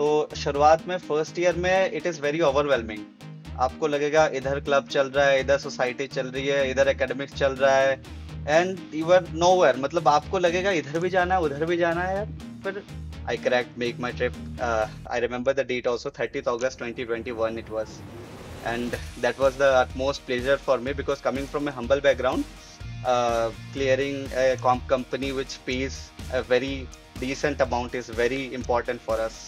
तो शुरुआत में फर्स्ट ईयर में इट इज़ वेरी ओवरवेलमिंग। आपको लगेगा इधर क्लब चल रहा है, इधर सोसाइटी चल रही है, इधर एकेडमिक्स चल रहा है, एंड यू आर नोवेयर। मतलब आपको लगेगा इधर भी जाना है, उधर भी जाना है यार। फिर I cracked MakeMyTrip. I remember the date also, 30th August 2021 it was, and that was the utmost pleasure for me because coming from a humble background, clearing a company which pays a very decent amount is very important for us.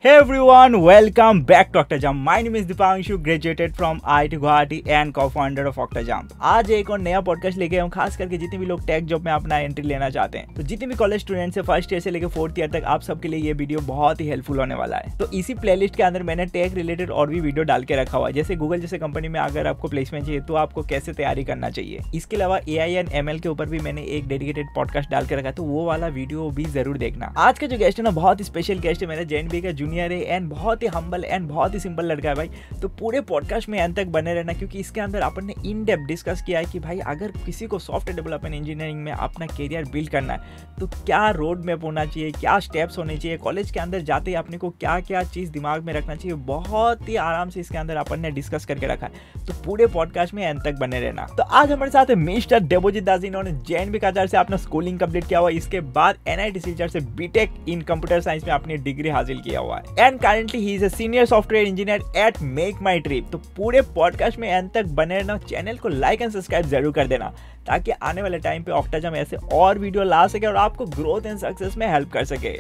Hey everyone, welcome back to Octajump. My name is Dipanshu, graduated from IIT Guwahati and co-founder of Octajump. आज एक और नया podcast लेके हम खास करके जितने भी लोग टेक जॉब में अपना एंट्री लेना चाहते हैं, तो जितने भी कॉलेज स्टूडेंट्स है फर्स्ट ईयर से लेकर फोर्थ ईयर तक, आप सबके लिए ये वीडियो बहुत ही हेल्पफुल होने वाला है। तो इसी प्लेलिस्ट के अंदर मैंने टेक रिलेटेड और भी वीडियो डाल के रखा हुआ है, जैसे गूगल जैसे कंपनी में अगर आपको प्लेसमेंट चाहिए तो आपको कैसे तैयारी करना चाहिए। इसके अलावा AI एंड ML के ऊपर भी मैंने एक डेडिकेटेड पॉडकास्ट डाल के रखा है, तो वो वाला वीडियो भी जरूर देखना। आज का जो गेस्ट है ना, बहुत ही स्पेशल गेस्ट है, मेरा JNB का जूनियर है एंड बहुत ही हम्बल एंड बहुत ही सिंपल लड़का है भाई। तो पूरे पॉडकास्ट में अंत तक बने रहना, क्योंकि इसके अंदर अपन ने इन डेप्थ डिस्कस किया है कि भाई अगर किसी को सॉफ्टवेयर डेवलपमेंट इंजीनियरिंग में अपना करियर बिल्ड करना है तो क्या रोड मैप होना चाहिए, क्या स्टेप्स होने चाहिए, कॉलेज के अंदर जाते ही अपने को क्या क्या चीज़ दिमाग में रखना चाहिए। बहुत ही आराम से इसके अंदर अपन ने डिस्कस करके रखा है, तो पूरे पॉडकास्ट में अंत तक बने रहना। तो आज हमारे साथ है मिस्टर देवोजीत दास। इन्होंने JNB काचार से अपना स्कूलिंग कंप्लीट किया हुआ है, इसके बाद NIT सिलचर से BTech इन कंप्यूटर साइंस में अपनी डिग्री हासिल किया हुआ है and currently he is a senior software engineer at MakeMyTrip. तो पूरे पॉडकास्ट में अंत तक बने रहना, चैनल को लाइक एंड सब्सक्राइब जरूर कर देना, ताकि आने वाले टाइम पे ऑक्टाजम ऐसे और वीडियो ला सके और आपको ग्रोथ एंड सक्सेस में हेल्प कर सके।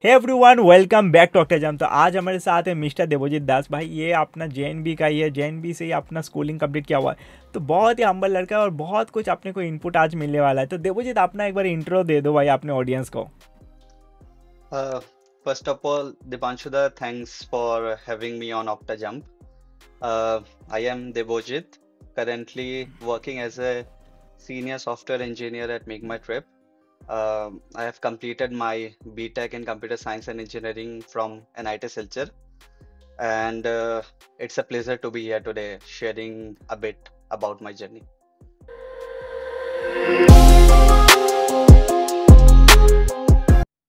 Hey everyone, welcome back to ऑक्टाजम। तो आज हमारे साथ है मिस्टर देवोजीत दास भाई। ये अपना JNB का ही है, JNB से ही अपना स्कूलिंग कंप्लीट किया हुआ है, तो बहुत ही हम्बल लड़का है और बहुत कुछ अपने को इनपुट आज मिलने वाला है। तो देवोजीत, अपना एक बार इंट्रो दे दो भाई अपने ऑडियंस को। First of all, Dipanshuda, thanks for having me on OctaJump. I am Devojit, currently working as a senior software engineer at Make My Trip. I have completed my BTech in Computer Science and Engineering from NIT Silchar, and it's a pleasure to be here today sharing a bit about my journey.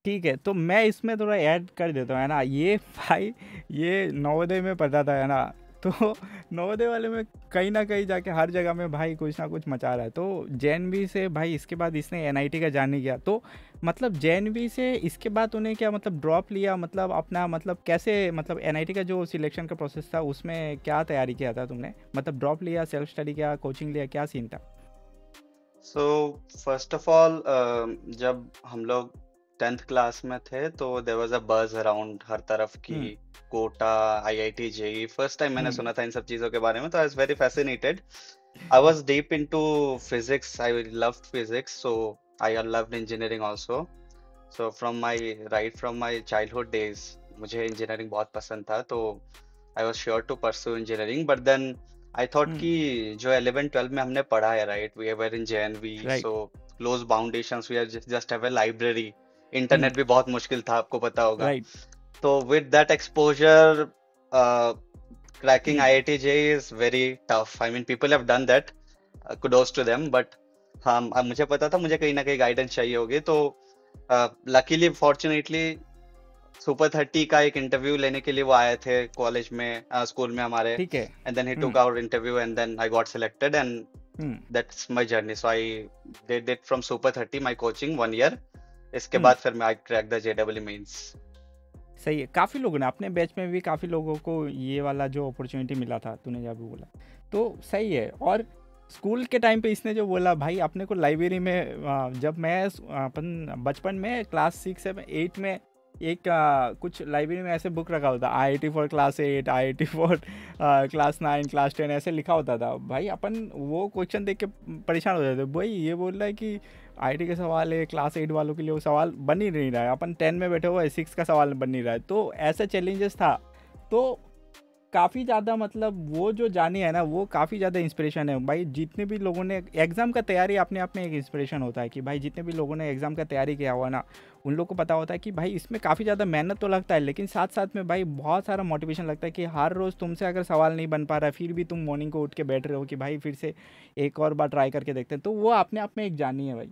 ठीक है, तो मैं इसमें थोड़ा add कर देता हूँ, है ना। ये भाई ये नवोदय में पढ़ता था, है ना, तो नवोदय वाले में कहीं ना कहीं जाके हर जगह में भाई कुछ ना कुछ मचा रहा है। तो JNB से भाई इसके बाद इसने NIT का जाने किया, तो मतलब JNB से इसके बाद उन्हें क्या मतलब ड्रॉप लिया, मतलब अपना मतलब कैसे, मतलब NIT का जो सिलेक्शन का प्रोसेस था उसमें क्या तैयारी किया था तुमने, मतलब ड्रॉप लिया, सेल्फ स्टडी किया, कोचिंग लिया, क्या सीन था? So first of all, जब हम लोग 10th क्लास में थे तो there was a buzz around हर तरफ की Kota, IIT, JEE। First time मैंने सुना था इन सब चीज़ों के बारे में, तो I was very fascinated. I was deep into physics. I loved physics, so I loved engineering also. So from my childhood days, मुझे engineering बहुत पसंद था, तो I was sure to pursue engineering. But then I thought कि जो 11-12 में हमने पढ़ा है, right? We were in JNV, Right. so close foundations. We are just have a library. Internet भी बहुत मुश्किल था, आपको पता होगा। राइट। तो with that exposure, cracking IIT JEE is very tough. I mean, people have done that. Kudos to them. But हाँ, मुझे पता था मुझे कहीं ना कहीं गाइडेंस चाहिए होगी, तो लकीली फॉर्चुनेटली सुपर 30 का एक इंटरव्यू लेने के लिए वो आए थे कॉलेज में, स्कूल में हमारे। ठीक है। And then he took our interview and then I got selected and that's my journey. So I did it from super 30 my coaching 1 year. इसके बाद फिर मैं I crack the JEE mains. सही है, काफ़ी लोगों ने अपने बैच में भी काफ़ी लोगों को ये वाला जो अपॉर्चुनिटी मिला था, तूने जब बोला तो सही है। और स्कूल के टाइम पे इसने जो बोला भाई अपने को लाइब्रेरी में, जब मैं अपन बचपन में क्लास 6 से 8 में एक कुछ लाइब्रेरी में ऐसे बुक रखा होता, IIT for class 8, IIT for class 9, class 10 ऐसे लिखा होता था भाई। अपन वो क्वेश्चन देख के परेशान हो जाते भाई, ये बोल रहा है कि IIT के सवाल है, क्लास 8 वालों के लिए वो सवाल बन ही नहीं रहा है, अपन 10 में बैठे हुए 6 का सवाल बन नहीं रहा है। तो ऐसा चैलेंजेस था। तो काफ़ी ज़्यादा मतलब वो जो जानी है ना, वो काफ़ी ज़्यादा इंस्पिरेशन है भाई। जितने भी लोगों ने एग्ज़ाम का तैयारी अपने आप में एक इंस्पिरेशन होता है कि भाई जितने भी लोगों ने एग्ज़ाम का तैयारी किया हुआ ना, उन लोगों को पता होता है कि भाई इसमें काफ़ी ज़्यादा मेहनत तो लगता है, लेकिन साथ साथ में भाई बहुत सारा मोटिवेशन लगता है कि हर रोज़ तुमसे अगर सवाल नहीं बन पा रहा है, फिर भी तुम मॉर्निंग को उठ के बैठ रहे हो कि भाई फिर से एक और बार ट्राई करके देखते हैं, तो वो अपने आप में एक जानी है भाई।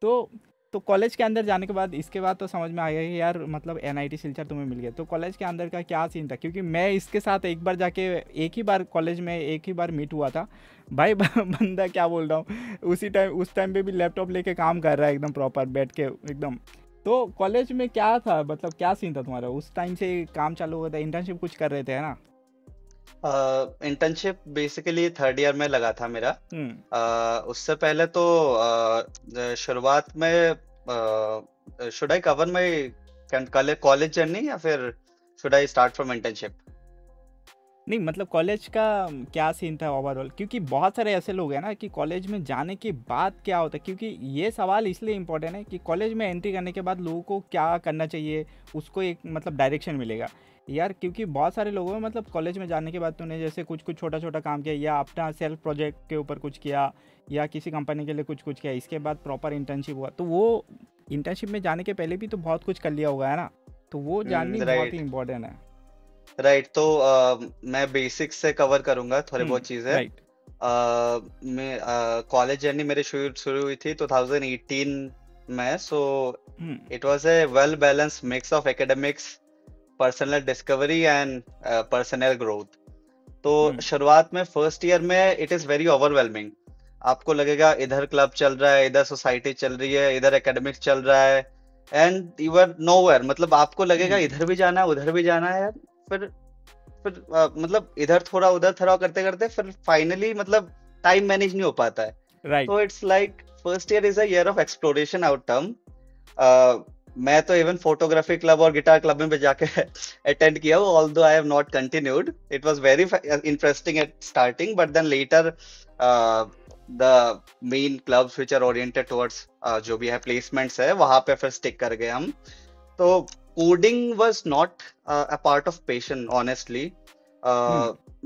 तो तो कॉलेज के अंदर जाने के बाद, इसके बाद तो समझ में आ गया कि यार मतलब एनआईटी सिलचर तुम्हें मिल गया। तो कॉलेज के अंदर का क्या सीन था, क्योंकि मैं इसके साथ एक बार जाके एक ही बार कॉलेज में एक ही बार मीट हुआ था भाई। बंदा क्या बोल रहा हूँ, उस टाइम पे भी लैपटॉप लेके काम कर रहा है एकदम प्रॉपर बैठ के एकदम। तो कॉलेज में क्या था, मतलब क्या सीन था तुम्हारा उस टाइम से? काम चालू हुआ था, इंटर्नशिप कुछ कर रहे थे, है ना? इंटर्नशिप बेसिकली थर्ड ईयर में लगा था मेरा। उससे पहले तो शुरुआत में should I cover my college journey या फिर should I start from internship? नहीं मतलब कॉलेज का क्या सीन था ओवरऑल, क्योंकि बहुत सारे ऐसे लोग हैं ना कि कॉलेज में जाने के बाद क्या होता है, क्योंकि ये सवाल इसलिए इम्पोर्टेंट है कि कॉलेज में एंट्री करने के बाद लोगों को क्या करना चाहिए, उसको एक मतलब डायरेक्शन मिलेगा यार। क्योंकि बहुत सारे लोगों में मतलब कॉलेज में जाने के बाद तूने जैसे कुछ कुछ छोटा छोटा काम किया, या अपना सेल्फ प्रोजेक्ट के ऊपर कुछ किया, या किसी कंपनी के लिए कुछ कुछ किया, इसके बाद प्रॉपर इंटर्नशिप हुआ, तो वो इंटर्नशिप में जाने के पहले भी तो बहुत कुछ कर लिया होगा, है ना? तो वो जाननी बहुत ही राइट इम्पोर्टेंट है। राइट। तो मैं बेसिक्स से कवर करूंगा थोड़ी बहुत चीजें। राइट। मैं कॉलेज जर्नी मेरी शुरू शुरू हुई थी 2018 में। So it was a well balance mix of academics, personal discovery and personal growth. तो शुरुआत में फर्स्ट ईयर में इट इज वेरी ओवरवेलमिंग। आपको लगेगा इधर क्लब चल रहा है, इधर सोसाइटी चल रही है, इधर एकेडमिक्स चल रहा है, एंड यू आर नोवेयर। मतलब आपको लगेगा इधर भी जाना है, उधर भी जाना है यार। फिर मतलब इधर थोड़ा उधर थोड़ा करते करते फिर फाइनली मतलब टाइम मैनेज नहीं हो पाता है। राइट। तो it's like first year is a year of exploration out term. मैं तो इवन फोटोग्राफी क्लब और गिटार क्लब में भी जाके अटेंड किया हूँ, although I have not continued. It was very interesting at starting, but then later the main clubs which are oriented towards जो भी है प्लेसमेंट्स है, वहां पे फिर स्टिक कर गए हम। तो coding was not a part of passion honestly.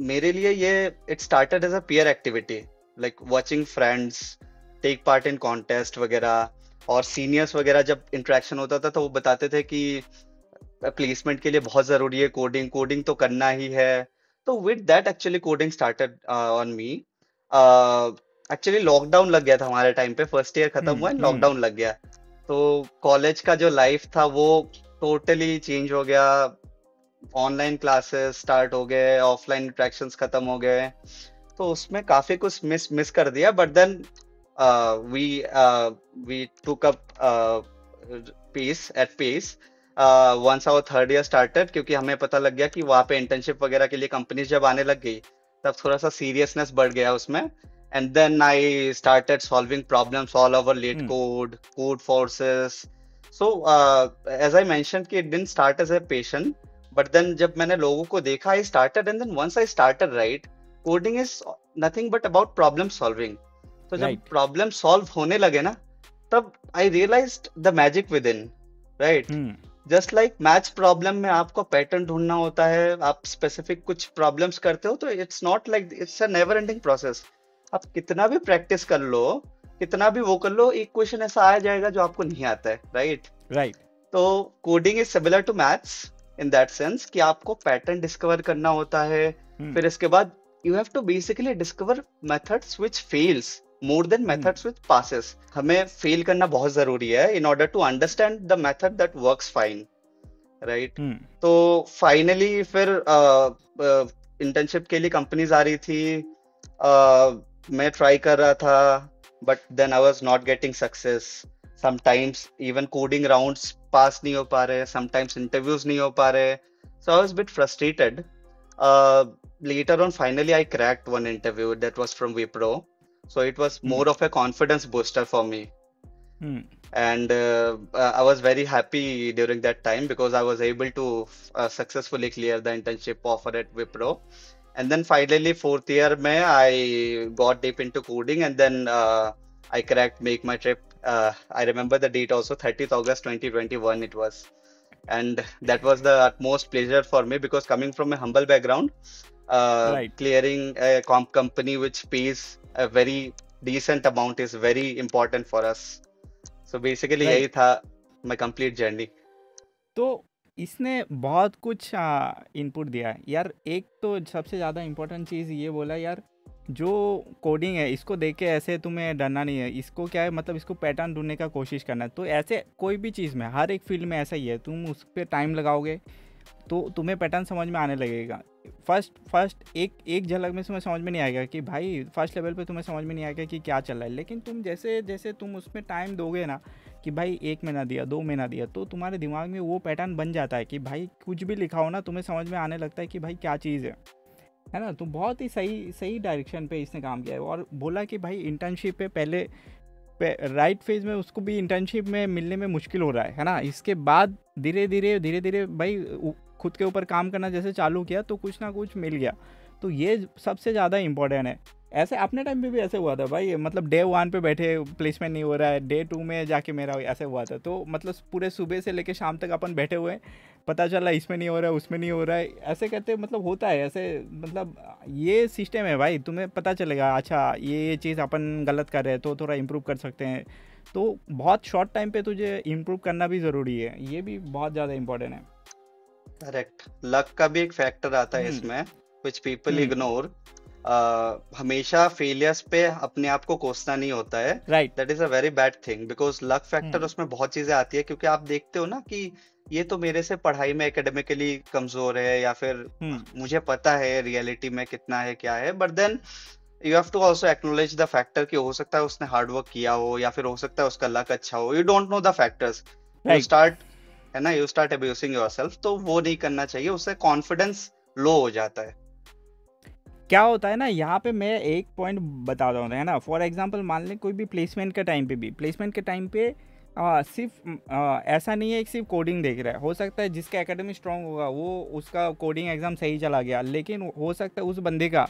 मेरे लिए ये it started as a peer activity, like watching friends take part in contest वगैरह, और सीनियर्स वगैरह जब इंटरेक्शन होता था तो वो बताते थे कि प्लेसमेंट के लिए बहुत जरूरी है कोडिंग, कोडिंग तो करना ही है। तो with that actually coding started on me. Actually lockdown लग गया था हमारे टाइम पे, फर्स्ट ईयर खत्म हुआ एंड लॉकडाउन लग गया। तो कॉलेज का जो लाइफ था वो टोटली चेंज हो गया। ऑनलाइन क्लासेस स्टार्ट हो गए, ऑफलाइन इंटरेक्शंस खत्म हो गए। तो उसमें काफी कुछ मिस कर दिया, but then we took up pace once our third year started, क्योंकि हमें पता लग गया कि वहाँ पे इंटर्नशिप वगैरह के लिए कंपनीज जब आने लग गई तब थोड़ा सा सीरियसनेस बढ़ गया उसमें। And then I started solving problems all over LeetCode forces. So as I mention कि it didn't start as a passion, but then जब मैंने लोगों को देखा I started, and then once I started right, coding is nothing but about problem solving. तो जब problem solve होने लगे ना, तब I realized the magic within, right? Just like maths problem में आपको पैटर्न ढूंढना होता है, आप स्पेसिफिक कुछ प्रॉब्लम्स करते हो, तो it's not like, it's a never ending process. आप कितना भी प्रैक्टिस कर लो, कितना भी वो कर लो, एक क्वेश्चन ऐसा आ जाएगा जो आपको नहीं आता है, राइट? तो coding is similar to maths in that sense कि आपको पैटर्न डिस्कवर करना होता है। फिर इसके बाद you have to basically discover methods which fails more than methods which passes. हमें fail करना बहुत जरूरी है in order to understand the method that works fine, right? तो finally फिर internship के लिए companies आ रही थी, मैं try कर रहा था, but then I was not getting success. Sometimes even coding rounds pass नहीं हो पा रहे, sometimes interviews नहीं हो पा रहे, so I was a bit frustrated. Later on, finally, I cracked one interview that was from Wipro. So it was more of a confidence booster for me. And I was very happy during that time because I was able to successfully clear the internship offer at Wipro. And then finally, fourth year, I got deep into coding, and then I cracked Make My Trip I remember the date also, 30th August 2021 it was. And that was the utmost pleasure for me because coming from a humble background, Right. clearing a company which pays a very decent amount is very important for us. So basically right. यही था my complete journey. तो इसने बहुत कुछ input दिया है यार। एक तो सबसे ज़्यादा इम्पोर्टेंट चीज़ ये बोला यार, जो कोडिंग है इसको देख के ऐसे तुम्हें डरना नहीं है। इसको क्या है, मतलब इसको पैटर्न ढूंढने का कोशिश करना है। तो ऐसे कोई भी चीज़ में, हर एक फील्ड में ऐसा ही है, तुम उस पर टाइम लगाओगे तो तुम्हें पैटर्न समझ में आने लगेगा। फर्स्ट एक एक झलक में तुम्हें समझ में नहीं आएगा कि भाई, फर्स्ट लेवल पे तुम्हें समझ में नहीं आएगा कि क्या चल रहा है। लेकिन तुम जैसे जैसे तुम उसमें टाइम दोगे ना, कि भाई 1 महीना दिया, 2 महीना दिया, तो तुम्हारे दिमाग में वो पैटर्न बन जाता है कि भाई कुछ भी लिखा हो ना, तुम्हें समझ में आने लगता है कि भाई क्या चीज़ है ना। तो बहुत ही सही सही डायरेक्शन पे इसने काम किया है। और बोला कि भाई इंटर्नशिप पे पहले राइट फेज में उसको भी इंटर्नशिप में मिलने में मुश्किल हो रहा है ना। इसके बाद धीरे धीरे भाई खुद के ऊपर काम करना जैसे चालू किया तो कुछ ना कुछ मिल गया। तो ये सबसे ज़्यादा इम्पोर्टेंट है। ऐसे अपने टाइम पे भी ऐसे हुआ था भाई, मतलब डे 1 पे बैठे प्लेसमेंट नहीं हो रहा है, डे 2 में जाके मेरा ऐसे हुआ था। तो मतलब पूरे सुबह से लेके शाम तक अपन बैठे हुए हैं, पता चला इसमें नहीं हो रहा है, उसमें नहीं हो रहा है, ऐसे कहते मतलब होता है ऐसे। मतलब ये सिस्टम है भाई, तुम्हें पता चलेगा अच्छा ये चीज़ अपन गलत कर रहे हैं तो थोड़ा इम्प्रूव कर सकते हैं। तो बहुत शॉर्ट टाइम पे तुझे इम्प्रूव करना भी ज़रूरी है, ये भी बहुत ज़्यादा इम्पोर्टेंट है। करेक्ट, लक का भी एक फैक्टर आता है हम्म। इसमें विच पीपल हम्म। इग्नोर। हमेशा फेलियर्स पे अपने आप को कोसना नहीं होता है। Right. That is a very bad thing because luck factor hmm. उसमें बहुत चीजें आती है, क्योंकि आप देखते हो ना कि ये तो मेरे से पढ़ाई में एकेडमिकली कमजोर है, या फिर हम्म। मुझे पता है रियलिटी में कितना है क्या है, but then you have to also acknowledge the factor कि हो सकता है उसने हार्ड वर्क किया हो, या फिर हो सकता है उसका लक अच्छा हो। You don't know the factors, you right. Start, है ना, यू स्टार्ट अब्यूसिंग योरसेल्फ। तो वो नहीं करना चाहिए, उससे कॉन्फिडेंस लो हो जाता है। क्या होता है ना, यहाँ पे मैं एक पॉइंट बता रहा हूँ, है ना। फॉर एग्जांपल मान लें कोई भी प्लेसमेंट के टाइम पे भी, प्लेसमेंट के टाइम पे सिर्फ ऐसा नहीं है कि सिर्फ कोडिंग देख रहा है। हो सकता है जिसका एकेडमी स्ट्रांग होगा वो, उसका कोडिंग एग्ज़ाम सही चला गया, लेकिन हो सकता है उस बंदे का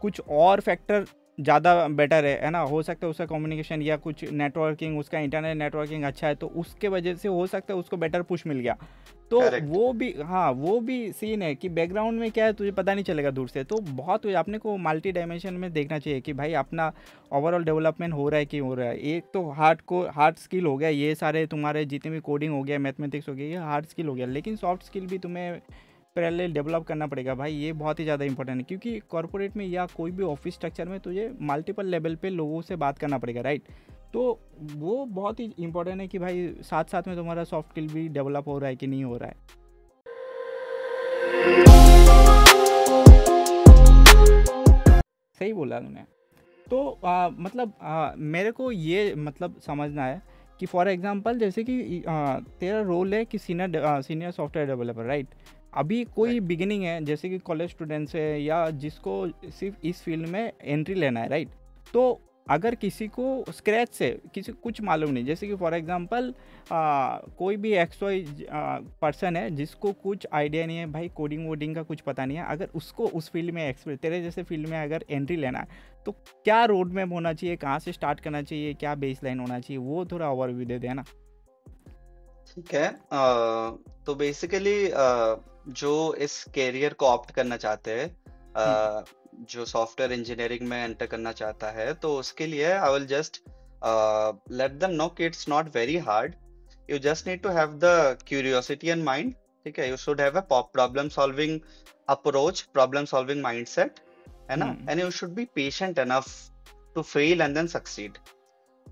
कुछ और फैक्टर ज़्यादा बेटर है ना। हो सकता है उसका कम्युनिकेशन या कुछ नेटवर्किंग, उसका इंटरनेट नेटवर्किंग अच्छा है, तो उसके वजह से हो सकता है उसको बेटर पुश मिल गया। तो करेक्ट। वो भी, हाँ वो भी सीन है कि बैकग्राउंड में क्या है तुझे पता नहीं चलेगा दूर से। तो बहुत अपने को मल्टी डायमेंशन में देखना चाहिए कि भाई अपना ओवरऑल डेवलपमेंट हो रहा है कि हो रहा है। एक तो हार्ड स्किल हो गया, ये सारे तुम्हारे जितने भी कोडिंग हो गया, मैथमेटिक्स हो गया, ये हार्ड स्किल हो गया, लेकिन सॉफ्ट स्किल भी तुम्हें पैरेलल डेवलप करना पड़ेगा भाई। ये बहुत ही ज़्यादा इंपॉर्टेंट है, क्योंकि कॉर्पोरेट में या कोई भी ऑफिस स्ट्रक्चर में तुझे मल्टीपल लेवल पे लोगों से बात करना पड़ेगा, राइट। तो वो बहुत ही इंपॉर्टेंट है कि भाई साथ साथ में तुम्हारा सॉफ्ट स्किल भी डेवलप हो रहा है कि नहीं हो रहा है। सही बोला तूने। तो मतलब मेरे को ये मतलब समझना है कि फॉर एग्जांपल जैसे कि तेरा रोल है कि सीनियर सॉफ्टवेयर डेवलपर, राइट। अभी कोई राइट। बिगिनिंग है, जैसे कि कॉलेज स्टूडेंट्स है या जिसको सिर्फ इस फील्ड में एंट्री लेना है, राइट। तो अगर किसी को स्क्रैच से किसी कुछ मालूम नहीं, जैसे कि फॉर एग्जांपल कोई भी XY पर्सन है जिसको कुछ आइडिया नहीं है भाई, कोडिंग वोडिंग का कुछ पता नहीं है, अगर उसको उस फील्ड में तेरे जैसे फील्ड में अगर एंट्री लेना है, तो क्या रोड मैप होना चाहिए, कहाँ से स्टार्ट करना चाहिए, क्या बेस लाइन होना चाहिए, वो थोड़ा ओवरव्यू दे देना। ठीक है। तो बेसिकली जो इस कैरियर को ऑप्ट करना चाहते हैं, हम्म। जो सॉफ्टवेयर इंजीनियरिंग में एंटर करना चाहता है, तो उसके लिए I will just let them know कि it's not very hard. You just need to have the curiosity and mind. ठीक है, you should have a problem solving approach, problem solving mindset, है ना, hmm. And you should be patient enough to fail and then succeed.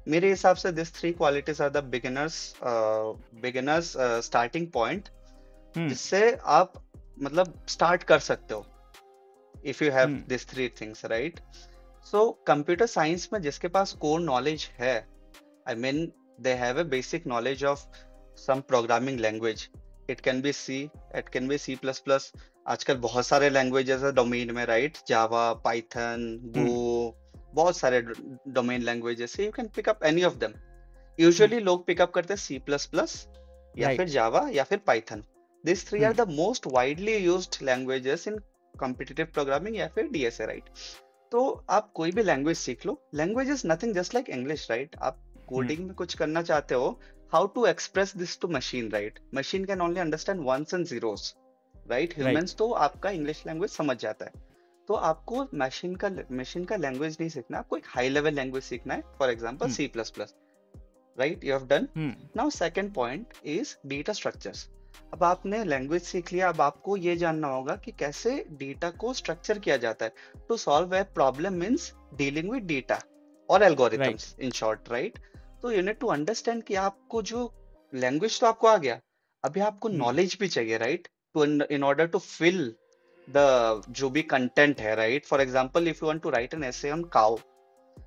मेरे हिसाब से this three qualities are the beginners starting point, hmm. जिससे आप मतलब start कर सकते हो if you have hmm. This three things, right. So computer science में जिसके पास कोर नॉलेज है, I mean they have a basic knowledge of some programming language, it can be C, it can be C++। आजकल बहुत सारे languages है domain में, right, जावा, Python, हम्म। Go, बहुत सारे डोमेन लैंग्वेजेस है, you can pick up any of them. Hmm. Usually लोग pick up करते हैं C++ या राइट। फिर जावा या फिर Python. This three are hmm. The most widely used languages in competitive programming या फिर DSA, राइट। तो आप कोई भी लैंग्वेज सीख लो, language is nothing just like English, right. आप कोडिंग में कुछ करना चाहते हो, how to express this to machine, right? Machine can only understand ones and zeros, right? Right. Humans तो आपका इंग्लिश लैंग्वेज समझ जाता है। तो आपको मशीन का लैंग्वेज नहीं सीखना, आपको एक हाई लेवल लैंग्वेज सीखना है, for example C plus plus, right? You have done. Now second point is data structures. अब आपने लैंग्वेज सीख लिया, अब आपको ये जानना होगा कि कैसे डेटा को स्ट्रक्चर किया जाता है। To solve a problem means dealing with data और right. Algorithms in short, right? तो यू नीड टू अंडरस्टैंड कि आपको जो लैंग्वेज तो आपको आ गया, अभी आपको नॉलेज भी चाहिए, right? To in order to fill the जो भी कंटेंट है, right? For example if you want to write an essay on cow,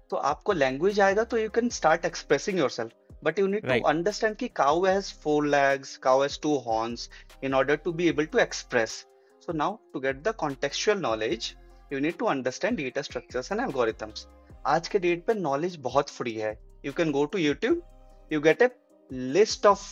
तो आपको लैंग्वेज आएगा तो you can start expressing yourself, but you need to right. understand कि cow has 4 legs, cow has 2 horns in order to be able to express. So now to get the contextual knowledge, you need to understand data structures and algorithms. आज के date पे knowledge बहुत free है. You can go to YouTube, you get a list of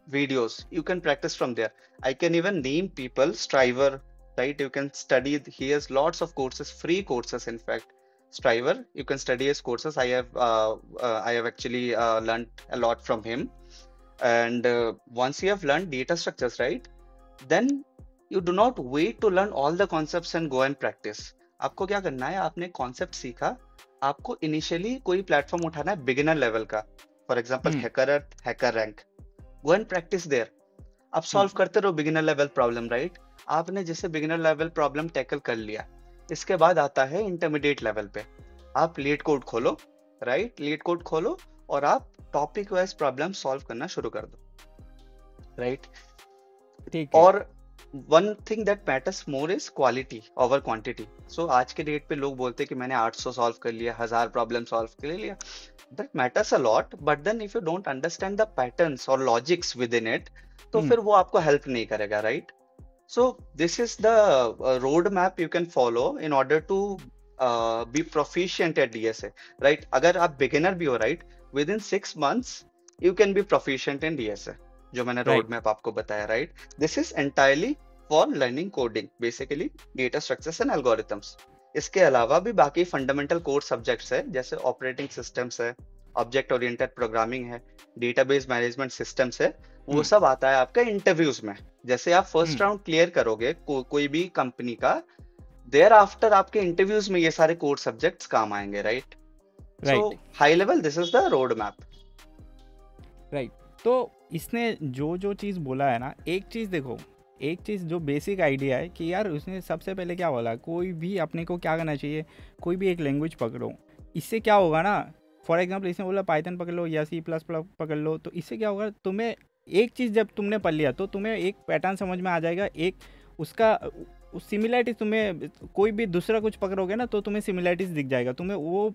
videos. You can practice from there. I can even name people, Striver, right? You can study. He has lots of courses, free courses, in fact. Striver, you can study his courses. I have actually learned a lot from him. And once you have learned data structures, right, then you do not wait to learn all the concepts and go and practice. आपको क्या करना है, आपने concept सीखा, आपको initially कोई platform उठाना है बिगिनर लेवल का, for example HackerEarth, HackerRank, go and practice there. आप सॉल्व करते रहो बिगिनर लेवल प्रॉब्लम, राइट? आपने जैसे बिगिनर लेवल प्रॉब्लम टैकल कर लिया, इसके बाद आता है इंटरमीडिएट लेवल पे. आप लीड कोड खोलो, राइट? लीड कोड खोलो और आप टॉपिक वाइज प्रॉब्लम सॉल्व करना शुरू कर दो, राइट? ठीक है। और one thing that matters more is quality over quantity. So आज के डेट पे लोग बोलते हैं कि मैंने 800 सॉल्व कर लिया, 1000 प्रॉब्लम सॉल्व कर लिया. That matters a lot, but then if you don't understand the patterns और लॉजिक्स विद इन इट, तो फिर वो आपको हेल्प नहीं करेगा, right? So this is the roadmap you can follow in order to be proficient at DSA, right? अगर आप beginner भी हो, right, within 6 months you can be proficient in DSA, जो मैंने roadmap आपको बताया, right? This is entirely for learning coding, basically data structures and algorithms. इसके अलावा भी बाकी fundamental core subjects है, जैसे operating systems है, object oriented programming है, database management systems है, वो सब आता है आपका इंटरव्यूज में. जैसे आप फर्स्ट राउंड क्लियर करोगे कोई भी कंपनी का, देयर आफ्टर आपके इंटरव्यूज में ये सारे कोर सब्जेक्ट्स काम आएंगे, right? So high level this is the road map, right? तो इसने जो जो चीज़ बोला है ना, एक चीज़ देखो, एक चीज़ जो बेसिक आइडिया है कि यार उसने सबसे पहले क्या बोला, कोई भी अपने को क्या करना चाहिए, कोई भी एक लैंग्वेज पकड़ो. इससे क्या होगा ना, फॉर एग्जांपल इसने बोला पाइथन पकड़ लो या C++ पकड़ लो, तो इससे क्या होगा, तुम्हें एक चीज़ जब तुमने पढ़ लिया तो तुम्हें एक पैटर्न समझ में आ जाएगा, एक उसका सिमिलैरिटीज, तुम्हें कोई भी दूसरा कुछ पकड़ोगे ना तो तुम्हें सिमिलैरिटीज दिख जाएगा. तुम्हें वो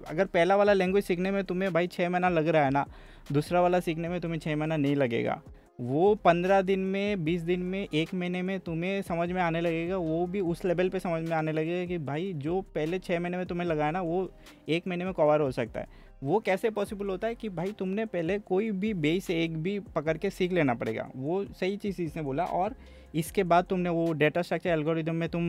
अगर पहला वाला लैंग्वेज सीखने में तुम्हें भाई 6 महीना लग रहा है ना, दूसरा वाला सीखने में तुम्हें 6 महीना नहीं लगेगा. वो 15 दिन में, 20 दिन में, 1 महीने में तुम्हें समझ में आने लगेगा. वो भी उस लेवल पे समझ में आने लगेगा कि भाई जो पहले 6 महीने में तुम्हें लगा है ना, वो 1 महीने में कवर हो सकता है. वो कैसे पॉसिबल होता है कि भाई तुमने पहले कोई भी बेस एक भी पकड़ के सीख लेना पड़ेगा. वो सही चीज़ इसने बोला. और इसके बाद तुमने वो डेटा स्ट्रक्चर एल्गोरिदम में तुम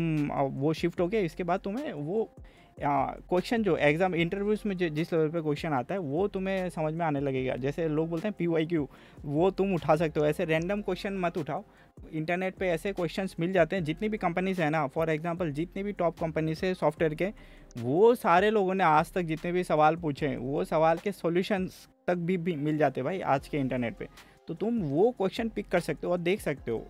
वो शिफ्ट हो गए. इसके बाद तुम्हें वो क्वेश्चन जो एग्ज़ाम इंटरव्यूज़ में जिस लेवल पे क्वेश्चन आता है वो तुम्हें समझ में आने लगेगा. जैसे लोग बोलते हैं PYQ, वो तुम उठा सकते हो. ऐसे रैंडम क्वेश्चन मत उठाओ. इंटरनेट पे ऐसे क्वेश्चंस मिल जाते हैं. जितनी भी कंपनीज है ना, फॉर एग्जांपल जितनी भी टॉप कंपनीज है सॉफ्टवेयर के, वो सारे लोगों ने आज तक जितने भी सवाल पूछे हैं, वो सवाल के सॉल्यूशंस तक भी मिल जाते भाई आज के इंटरनेट पे. तो तुम वो क्वेश्चन पिक कर सकते हो और देख सकते हो.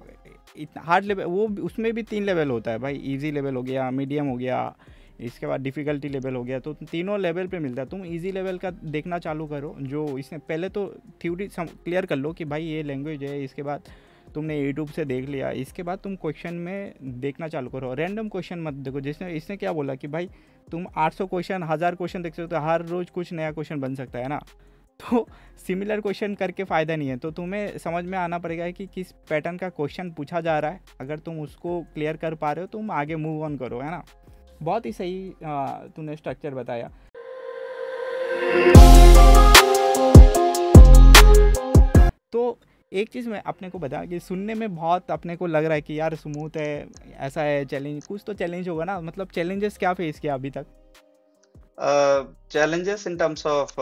इतना हार्ड लेवल, वो उसमें भी 3 लेवल होता है भाई. ईजी लेवल हो गया, मीडियम हो गया, इसके बाद डिफ़िकल्टी लेवल हो गया. तो तीनों लेवल पे मिलता है. तुम इजी लेवल का देखना चालू करो. जो इसने पहले तो थ्योरी क्लियर कर लो कि भाई ये लैंग्वेज है. इसके बाद तुमने यूट्यूब से देख लिया. इसके बाद तुम क्वेश्चन में देखना चालू करो. रैंडम क्वेश्चन मत देखो. जिसने इसने क्या बोला कि भाई तुम 800 क्वेश्चन, 1000 क्वेश्चन देख सकते हो, तो हर रोज़ कुछ नया क्वेश्चन बन सकता है ना. तो सिमिलर क्वेश्चन करके फ़ायदा नहीं है. तो तुम्हें समझ में आना पड़ेगा कि किस पैटर्न का क्वेश्चन पूछा जा रहा है. अगर तुम उसको क्लियर कर पा रहे हो तुम आगे मूव ऑन करो, है ना. बहुत ही सही तूने स्ट्रक्चर बताया. तो एक चीज़ मैं अपने को बता कि सुनने में बहुत अपने को लग रहा है कि यार स्मूथ है, ऐसा है, चैलेंज कुछ तो चैलेंज होगा ना. मतलब चैलेंजेस क्या फेस किया अभी तक? challenges in terms of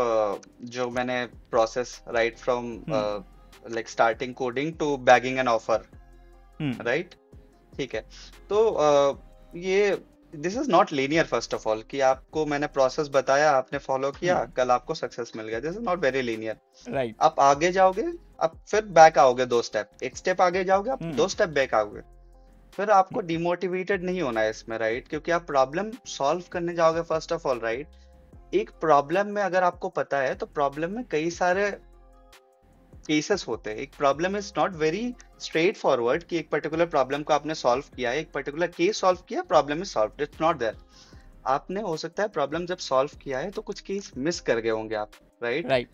जो मैंने process right from like starting coding to bagging an offer, right? ठीक है। तो ये this is not linear first of all कि आपको मैंने प्रोसेस बताया, आपने फॉलो किया, कल आपको सक्सेस मिल गया। This is not very linear. Right. आप आगे जाओगे, आप फिर बैक आओगे 2 स्टेप, एक स्टेप आगे जाओगे, आप 2 स्टेप बैक आओगे। फिर आपको डिमोटिवेटेड नहीं होना है इसमें, राइट? क्योंकि आप प्रॉब्लम सॉल्व करने जाओगे फर्स्ट ऑफ ऑल, राइट? एक प्रॉब्लम में अगर आपको पता है तो प्रॉब्लम में कई सारे केसेस होते हैं। एक problem is not very straight forward कि एक पर्टिकुलर प्रॉब्लम को आपने सॉल्व किया है, एक पर्टिकुलर केस सॉल्व किया, problem is solve. It's not that. आपने हो सकता है प्रॉब्लम जब सॉल्व किया है तो कुछ केस मिस कर गए होंगे आप, राइट? राइट।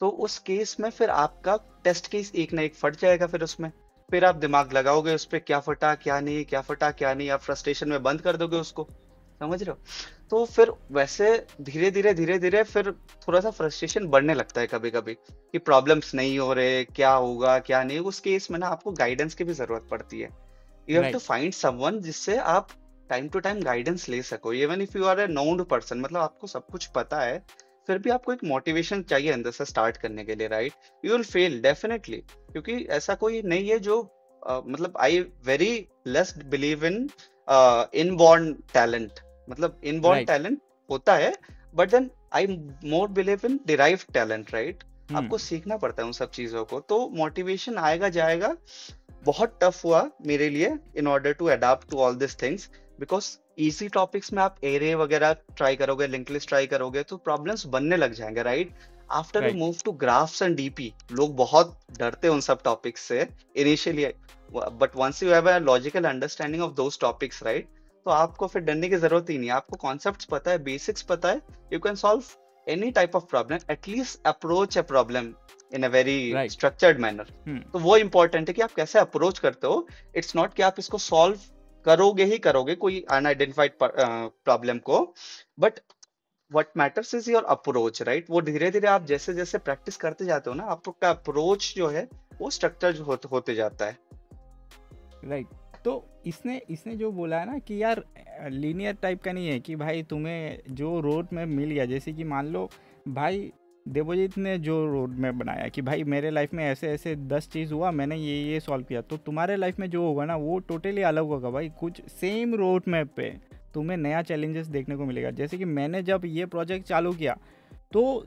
तो उस केस में फिर आपका टेस्ट केस एक ना एक फट जाएगा। फिर आप दिमाग लगाओगे उस पर, क्या फटा क्या नहीं, क्या फटा क्या नहीं, आप फ्रस्ट्रेशन में बंद कर दोगे उसको, समझ रहे हो? तो फिर वैसे धीरे धीरे फिर थोड़ा सा फ्रस्ट्रेशन बढ़ने लगता है कभी कभी कि प्रॉब्लम्स नहीं हो रहे, क्या होगा क्या नहीं। उस केस में ना आपको गाइडेंस की भी जरूरत पड़ती है। You have to find someone जिससे आप टाइम टू टाइम गाइडेंस ले सको। Even if you are a known person, मतलब आपको सब कुछ पता है, फिर भी आपको एक मोटिवेशन चाहिए अंदर से स्टार्ट करने के लिए, right? You will fail definitely, क्योंकि ऐसा कोई नहीं है जो मतलब I very less believe in inborn talent. मतलब इनबॉर्न टैलेंट होता है, but then I more believe in derived talent, right? आपको सीखना पड़ता है उन सब चीजों को। तो मोटिवेशन आएगा जाएगा। बहुत टफ हुआ मेरे लिए in order to adopt to all this things, because easy topics में आप एरे वगैरह ट्राई करोगे, लिंक लिस्ट ट्राई करोगे तो प्रॉब्लम्स बनने लग जाएंगे, right? After we move to graphs and DP, लोग बहुत डरते हैं उन सब टॉपिक्स से initially, but once you have a logical understanding of those topics, right, तो आपको फिर डरने की जरूरत ही नहीं है। आपको कॉन्सेप्ट्स पता है, बेसिक्स पता है, you can solve any type of problem, at least approach a problem in a very structured manner. तो वो इंपॉर्टेंट है कि आप कैसे अप्रोच करते हो। इट्स नॉट कि आप इसको सॉल्व करोगे ही करोगे कोई अनआइडेंटिफाइड प्रॉब्लम को, but what matters is your approach, right? वो धीरे धीरे आप जैसे जैसे प्रैक्टिस करते जाते हो ना, आपका अप्रोच जो है वो स्ट्रक्चर होते जाता है, राइट? तो इसने जो बोला है ना कि यार लीनियर टाइप का नहीं है कि भाई तुम्हें जो रोड में मिल गया, जैसे कि मान लो भाई देवजीत ने जो रोड मैप बनाया कि भाई मेरे लाइफ में ऐसे ऐसे 10 चीज़ हुआ, मैंने ये सॉल्व किया, तो तुम्हारे लाइफ में जो होगा ना वो टोटली अलग होगा भाई। कुछ सेम रोड मैप पे तुम्हें नया चैलेंजेस देखने को मिलेगा। जैसे कि मैंने जब ये प्रोजेक्ट चालू किया तो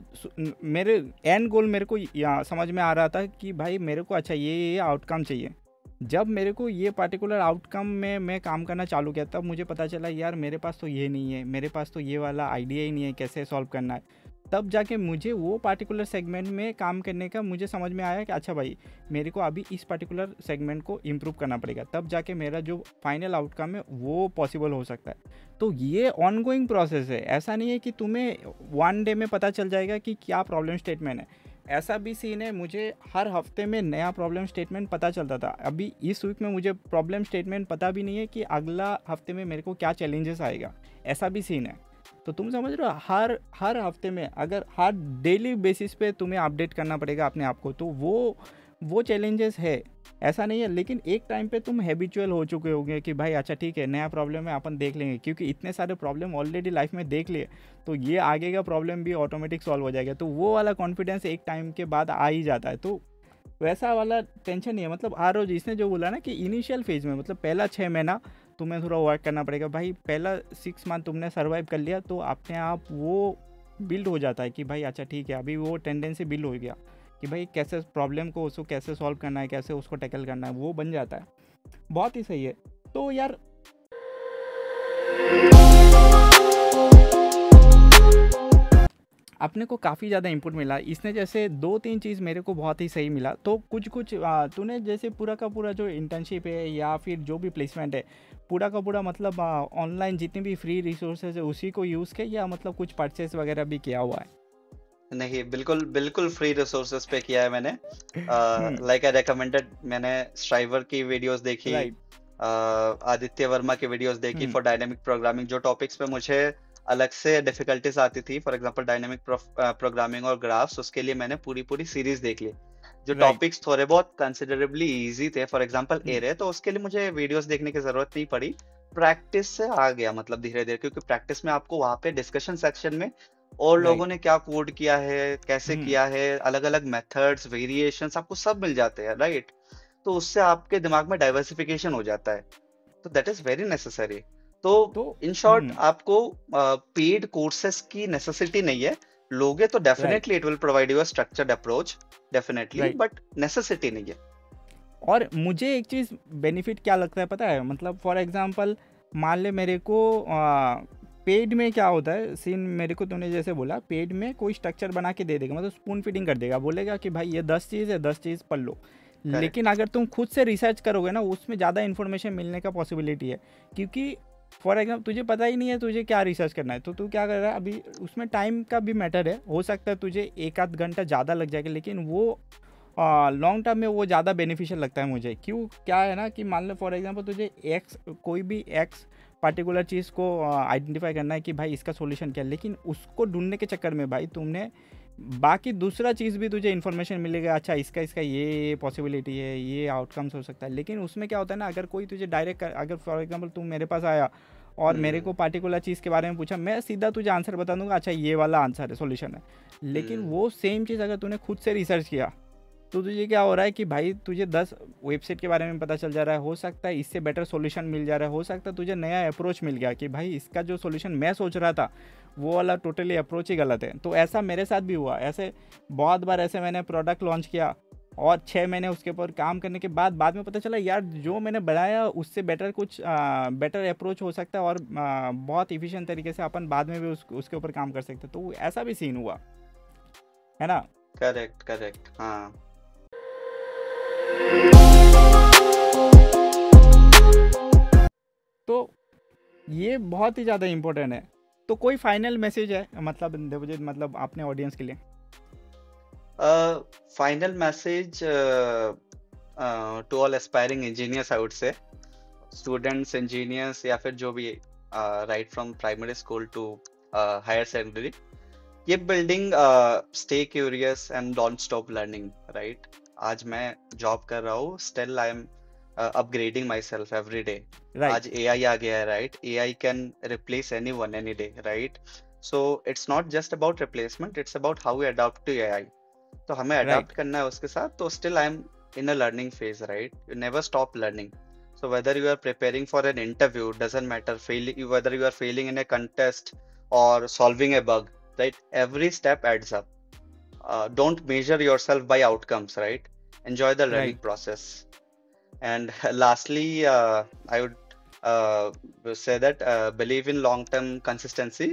मेरे एंड गोल मेरे को यहाँ समझ में आ रहा था कि भाई मेरे को अच्छा ये आउटकम चाहिए। जब मेरे को ये पार्टिकुलर आउटकम में मैं काम करना चालू किया तब मुझे पता चला यार मेरे पास तो ये नहीं है, मेरे पास तो ये वाला आइडिया ही नहीं है कैसे सॉल्व करना है। तब जाके मुझे वो पार्टिकुलर सेगमेंट में काम करने का मुझे समझ में आया कि अच्छा भाई मेरे को अभी इस पार्टिकुलर सेगमेंट को इम्प्रूव करना पड़ेगा, तब जाके मेरा जो फाइनल आउटकम है वो पॉसिबल हो सकता है। तो ये ऑनगोइंग प्रोसेस है, ऐसा नहीं है कि तुम्हें वन डे में पता चल जाएगा कि क्या प्रॉब्लम स्टेटमेंट है। ऐसा भी सीन है, मुझे हर हफ्ते में नया प्रॉब्लम स्टेटमेंट पता चलता था। अभी इस वीक में मुझे प्रॉब्लम स्टेटमेंट पता भी नहीं है कि अगला हफ्ते में मेरे को क्या चैलेंजेस आएगा, ऐसा भी सीन है। तो तुम समझ रहे हो, हर हफ्ते में अगर हर डेली बेसिस पे तुम्हें अपडेट करना पड़ेगा अपने आप को, तो वो चैलेंजेस है, ऐसा नहीं है। लेकिन एक टाइम पे तुम हैबिचुअल हो चुके होंगे कि भाई अच्छा ठीक है नया प्रॉब्लम है अपन देख लेंगे, क्योंकि इतने सारे प्रॉब्लम ऑलरेडी लाइफ में देख लिए तो ये आगे का प्रॉब्लम भी ऑटोमेटिक सॉल्व हो जाएगा। तो वो वाला कॉन्फिडेंस एक टाइम के बाद आ ही जाता है। तो वैसा वाला टेंशन नहीं है। मतलब रोज इसने जो बोला ना कि इनिशियल फेज में मतलब पहला 6 महीना तुम्हें थोड़ा वर्क करना पड़ेगा भाई, पहला 6 मंथ तुमने सर्वाइव कर लिया तो अपने आप वो बिल्ड हो जाता है कि भाई अच्छा ठीक है, अभी वो टेंडेंसी बिल्ड हो गया कि भाई कैसे प्रॉब्लम को उसको कैसे सॉल्व करना है, कैसे उसको टैकल करना है, वो बन जाता है। बहुत ही सही है। तो यार अपने को काफ़ी ज़्यादा इनपुट मिला इसने, जैसे 2-3 चीज़ मेरे को बहुत ही सही मिला। तो कुछ तूने जैसे पूरा का पूरा जो इंटर्नशिप है या फिर जो भी प्लेसमेंट है पूरा का पूरा मतलब ऑनलाइन जितने भी फ्री रिसोर्सेज है उसी को यूज़ किया या मतलब कुछ परचेस वगैरह भी किया हुआ है? नहीं, बिल्कुल फ्री रिसोर्सेज पे किया है मैंने। लाइक आई रेकमेंडेड, मैंने स्ट्राइवर की वीडियोस देखी, आदित्य वर्मा की वीडियोस देखी फॉर डायनेमिक प्रोग्रामिंग। जो टॉपिक्स पे मुझे अलग से डिफिकल्टीज आती थी, फॉर एग्जांपल डायनेमिक प्रोग्रामिंग और ग्राफ्स, उसके लिए मैंने पूरी सीरीज देख ली। जो राइट। टॉपिक्स थोड़े बहुत कंसिडरेबली इजी थे, फॉर एग्जांपल एरे, तो उसके लिए मुझे वीडियोस देखने की जरूरत नहीं पड़ी, प्रैक्टिस से आ गया, मतलब धीरे धीरे, क्योंकि प्रैक्टिस में आपको वहां पे डिस्कशन सेक्शन में और राइट। लोगों ने क्या कोड किया है, कैसे किया है, अलग अलग मेथड्स, वेरिएशंस आपको सब मिल जाते हैं, राइट? तो उससे आपके दिमाग में डाइवर्सिफिकेशन हो जाता है, तो दैट इज वेरी नेसेसरी। तो तो इन शॉर्ट आपको पेड कोर्सेस की नेसेसिटी नहीं है, लोगे तो right. Definitely it will provide you a structured approach, definitely, right. But necessity नहीं है। और मुझे एक चीज़ बेनिफिट क्या लगता है पता है, मतलब फॉर एग्जांपल मान ले मेरे को पेड में क्या होता है सीन, मेरे को तूने जैसे बोला पेड में कोई स्ट्रक्चर बना के दे देगा, मतलब स्पून फीडिंग कर देगा, बोलेगा कि भाई ये 10 चीज़ है, 10 चीज़ पढ़ लो। लेकिन करेक्ट। अगर तुम खुद से रिसर्च करोगे ना, उसमें ज़्यादा इन्फॉर्मेशन मिलने का पॉसिबिलिटी है, क्योंकि फॉर एग्जाम्पल तुझे पता ही नहीं है तुझे क्या रिसर्च करना है, तो तू क्या कर रहा है अभी, उसमें टाइम का भी मैटर है, हो सकता है तुझे एक आध घंटा ज़्यादा लग जाएगा, लेकिन वो लॉन्ग टर्म में वो ज़्यादा बेनिफिशियल लगता है मुझे। क्यों, क्या है ना कि मान लो फॉर एग्जांपल तुझे एक्स, कोई भी एक्स पर्टिकुलर चीज़ को आइडेंटिफाई करना है कि भाई इसका सॉल्यूशन क्या है, लेकिन उसको ढूंढने के चक्कर में भाई तुमने बाकी दूसरा चीज़ भी तुझे इन्फॉर्मेशन मिलेगा, अच्छा इसका इसका ये पॉसिबिलिटी है, ये आउटकम्स हो सकता है। लेकिन उसमें क्या होता है ना, अगर कोई तुझे डायरेक्ट, अगर फॉर एग्जांपल तुम मेरे पास आया और मेरे को पार्टिकुलर चीज़ के बारे में पूछा, मैं सीधा तुझे आंसर बता दूंगा, अच्छा ये वाला आंसर है, सॉल्यूशन है। लेकिन वो सेम चीज़ अगर तूने खुद से रिसर्च किया, तो तुझे क्या हो रहा है कि भाई तुझे 10 वेबसाइट के बारे में पता चल जा रहा है, हो सकता है इससे बेटर सॉल्यूशन मिल जा रहा है, हो सकता है तुझे नया अप्रोच मिल गया कि भाई इसका जो सॉल्यूशन मैं सोच रहा था वो वाला टोटली अप्रोच ही गलत है। तो ऐसा मेरे साथ भी हुआ, ऐसे बहुत बार ऐसे मैंने प्रोडक्ट लॉन्च किया और 6 महीने उसके ऊपर काम करने के बाद में पता चला यार जो मैंने बनाया उससे बेटर कुछ बेटर अप्रोच हो सकता है, और बहुत इफिशिएंट तरीके से अपन बाद में भी उसके ऊपर काम कर सकते हैं। तो ऐसा भी सीन हुआ है ना। करेक्ट करेक्ट, हाँ। तो ये बहुत ही ज़्यादा इम्पोर्टेंट है। तो कोई फाइनल मैसेज है मतलब देवजीत, मतलब अपने ऑडियंस के लिए? Final message to all aspiring engineers, I would say, students, engineers, या फिर जो भी, right from primary school to higher secondary, keep building, stay curious and don't stop learning, right? आज मैं जॉब कर रहा हूँ, still I am upgrading myself every day. Right. आज AI आ गया है, राइट? AI can replace anyone any day, right? So it's not just about replacement, it's about how we adopt to AI। तो हमें अडॉप्ट राइट। करना है उसके साथ, तो still I M in a learning phase, right? You never stop learning. So whether you are preparing for an interview, doesn't matter, whether you are failing in a contest or solving a bug, right? Every step adds up. Don't measure yourself by outcomes, right? Enjoy the learning right. process. And lastly, I would say that believe in long-term consistency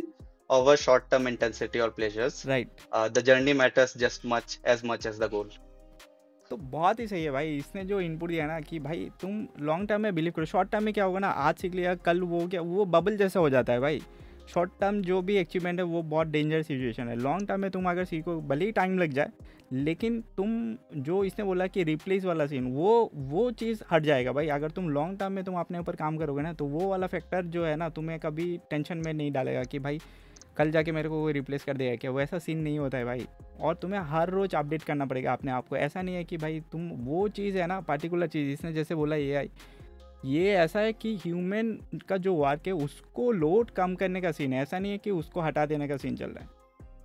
over short-term intensity or pleasures. Right. The journey matters just as much as the goal. तो बहुत ही सही है भाई, इसने जो input दिया ना कि भाई तुम लॉन्ग टर्म में बिलीव करो, शॉर्ट टर्म में क्या होगा ना, आज सीख लिया कल वो क्या, वो बबल जैसा हो जाता है भाई। शॉर्ट टर्म जो भी अचीवमेंट है वो बहुत डेंजर सिचुएशन है। लॉन्ग टर्म में तुम अगर सीखो, भले ही टाइम लग जाए, लेकिन तुम जो इसने बोला कि रिप्लेस वाला सीन, वो चीज़ हट जाएगा भाई। अगर तुम लॉन्ग टर्म में तुम अपने ऊपर काम करोगे ना, तो वो वाला फैक्टर जो है ना तुम्हें कभी टेंशन में नहीं डालेगा कि भाई कल जाके मेरे को कोई रिप्लेस कर देगा क्या, वैसा सीन नहीं होता है भाई। और तुम्हें हर रोज़ अपडेट करना पड़ेगा अपने आप को। ऐसा नहीं है कि भाई तुम वो चीज़ है ना, पर्टिकुलर चीज़, इसने जैसे बोला AI, ये ऐसा है कि ह्यूमन का जो वर्क है उसको लोड कम करने का सीन है, ऐसा नहीं है कि उसको हटा देने का सीन चल रहा है।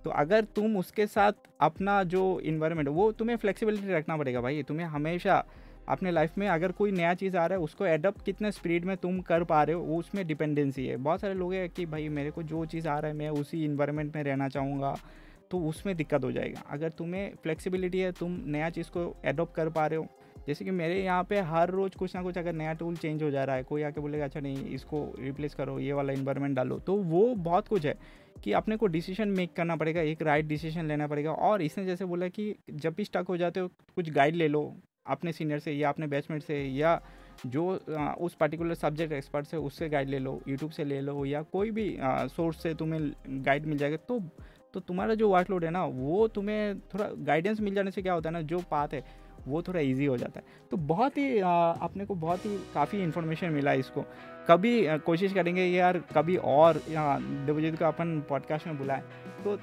तो अगर तुम उसके साथ अपना जो इन्वायरमेंट, वो तुम्हें फ्लेक्सिबिलिटी रखना पड़ेगा भाई। तुम्हें हमेशा अपने लाइफ में अगर कोई नया चीज़ आ रहा है उसको एडप्ट कितने स्पीड में तुम कर पा रहे हो, वो उसमें डिपेंडेंसी है। बहुत सारे लोग हैं कि भाई मेरे को जो चीज़ आ रहा है मैं उसी इन्वायरमेंट में रहना चाहूँगा, तो उसमें दिक्कत हो जाएगा। अगर तुम्हें फ्लेक्सिबिलिटी है, तुम नया चीज़ को एडोप्ट कर पा रहे हो, जैसे कि मेरे यहाँ पे हर रोज़ कुछ ना कुछ अगर नया टूल चेंज हो जा रहा है, कोई आके बोलेगा अच्छा नहीं इसको रिप्लेस करो, ये वाला इन्वायरमेंट डालो, तो वो बहुत कुछ है कि अपने को डिसीजन मेक करना पड़ेगा, एक राइट डिसीजन लेना पड़ेगा। और इसने जैसे बोला कि जब भी स्टक हो जाते हो कुछ गाइड ले लो अपने सीनियर से या अपने बैचमेट से, या जो उस पर्टिकुलर सब्जेक्ट एक्सपर्ट से उससे गाइड ले लो, यूट्यूब से ले लो, या कोई भी सोर्स से तुम्हें गाइड मिल जाएगा। तो तुम्हारा जो वर्कलोड है ना, वो तुम्हें थोड़ा गाइडेंस मिल जाने से क्या होता है ना, जो पाथ है वो थोड़ा इजी हो जाता है। तो बहुत ही अपने को बहुत ही काफ़ी इन्फॉर्मेशन मिला इसको। कभी कोशिश करेंगे यार कभी और देवजीत को अपन पॉडकास्ट में बुलाएं। तो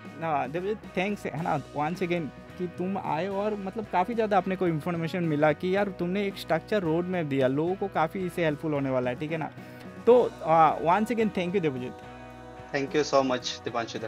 देवजीत थैंक्स है ना वंस अगेन कि तुम आए और मतलब काफ़ी ज़्यादा अपने को इन्फॉर्मेशन मिला कि यार तुमने एक स्ट्रक्चर रोड मैप दिया, लोगों को काफ़ी इससे हेल्पफुल होने वाला है, ठीक है ना। तो once again thank you Devjeet. Thank you so much Deepanshu.